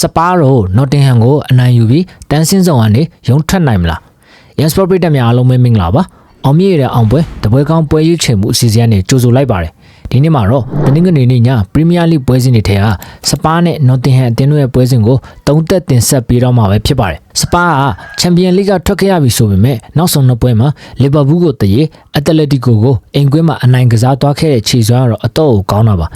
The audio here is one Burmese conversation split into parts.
စပါးတို့နော်တင်ဟန်ကိုအနိုင်ယူပြီးတန်းစင်းဆောင်ကနေရုံထွက်နိုင်မလားရန်စပေါ်ပရိသတ်များအားလုံးပဲမင်္ဂလာပါအောင်မြင့်ရတဲ့အောင်ပွဲတပွဲကောင်းပွဲရွေးချယ်မှုအစီအစဉ်နဲ့ကြိုဆိုလိုက်ပါတယ်ဒီနေ့မှာတော့တနင်္ဂနွေနေ့ညပရီးမီးယားလိပွဲစဉ်တွေထဲကစပါးနဲ့နော်တင်ဟန်အသင်းတို့ရဲ့ပွဲစဉ်ကိုသုံးသက်တင်ဆက်ပေးတော့မှာပဲဖြစ်ပါတယ်စပါးကချန်ပီယံလိကထွက်ခဲ့ရပြီဆိုပေမဲ့နောက်ဆုံးနှစ်ပွဲမှာလီဗာပူးကိုတရေအက်တလက်တီကိုအိမ်ကွင်းမှာအနိုင်ကစားသွားခဲ့တဲ့ခြေစွမ်းကတော့အတော့ကိုကောင်းတာပါ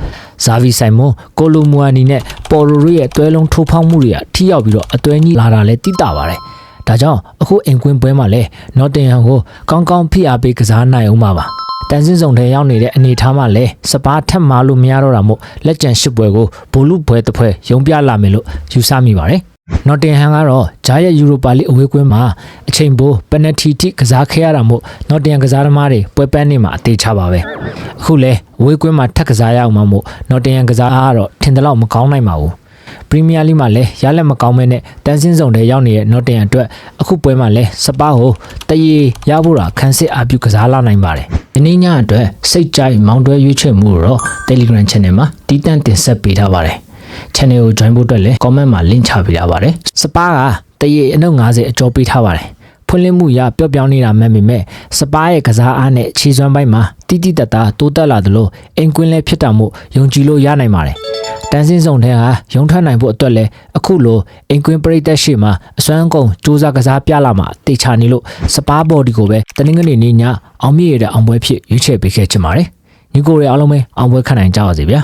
ဇာဗီဆိုင်မွန်ကိုလိုမူအာနီနဲ့ပေါ်ရိုရဲ့အတွဲလုံးထိုးဖောက်မှုတွေကထိရောက်ပြီးတော့အတွဲကြီးလာတာလည်းတိတာပါတယ်ဒါကြောင့်အခုအိမ်ကွင်းပွဲမှာလည်းနော်တင်ဟန်ကိုကောင်းကောင်းဖိအားပေးကစားနိုင်အောင်ပါတန်စင်းဆောင်ထဲရောက်နေတဲ့အနေထားမှာလည်းစပါးထက်မာလို့မရတော့တာမို့လက်ကျန်၈ပွဲကိုဘိုလူပွဲတစ်ပွဲရုံပြလာမယ်လို့ယူဆမိပါတယ်နော်တင်ဟန်ကတော့ဂျာရဲ့ယူရိုပါလိအဝေးကွင်းမှာအချိန်ပိုပနတီတိကစားခဲ့ရတာမို့နော်တင်ကစားသမားတွေပွဲပန်းနေမှာအသေးချပါပဲအခုလဲအဝေးကွင်းမှာထပ်ကစားရအောင်မို့နော်တင်ကစားကတော့ထင်တယ်လို့မကောင်းနိုင်ပါဘူးပရီးမီးယားလိမှာလည်းရလက်မကောင်းမဲနဲ့တန်းစင်းဆောင်ထဲရောက်နေတဲ့နော်တင်အတွက်အခုပွဲမှာလည်းစပါးကိုတရေရဖို့တာခန်းစစ်အပြုကစားလာနိုင်ပါတယ်ဒီနေ့ညအတွက်စိတ်ကြိုက်မောင်းတွဲရွေးချယ်မှုတော့ Telegram Channel မှာတည်တံ့တင်ဆက်ပေးထားပါတယ် Channel ကို join ဖို့အတွက်လည်း comment မှာ link ချပေးထားပါတယ်စပါးကတရေအနှုတ်50အကျော်ပေးထားပါတယ်ဖွင့်လှစ်မှုရပျော့ပြောင်းနေတာမှန်ပေမဲ့စပါးရဲ့ကစားအားနဲ့ခြေစွမ်းပိုင်းမှာတိတိတတ်တာတိုးတက်လာသလိုအိမ်ကွင်းလည်းဖြစ်တာမို့ယုံကြည်လို့ရနိုင်ပါတယ်တန်းစင်းဆောင်ထဲကရုံထွက်နိုင်ဖို့အတွက်လည်းအခုလိုအိမ်ကွင်းပရိသတ်ရှိမှာအစွမ်းကုန်စူးစမ်းကစားပြလာမှာတေချာနေလို့စပါးဘော်ဒီကိုပဲတနင်္ဂနွေနေ့ညအောင်မြင့်ရတဲ့အောင်ပွဲဖြစ်ရွေးချယ်ပေးခဲ့ချင်ပါတယ်ညီကိုတွေအားလုံးပဲအောင်ပွဲခံနိုင်ကြပါစေဗျာ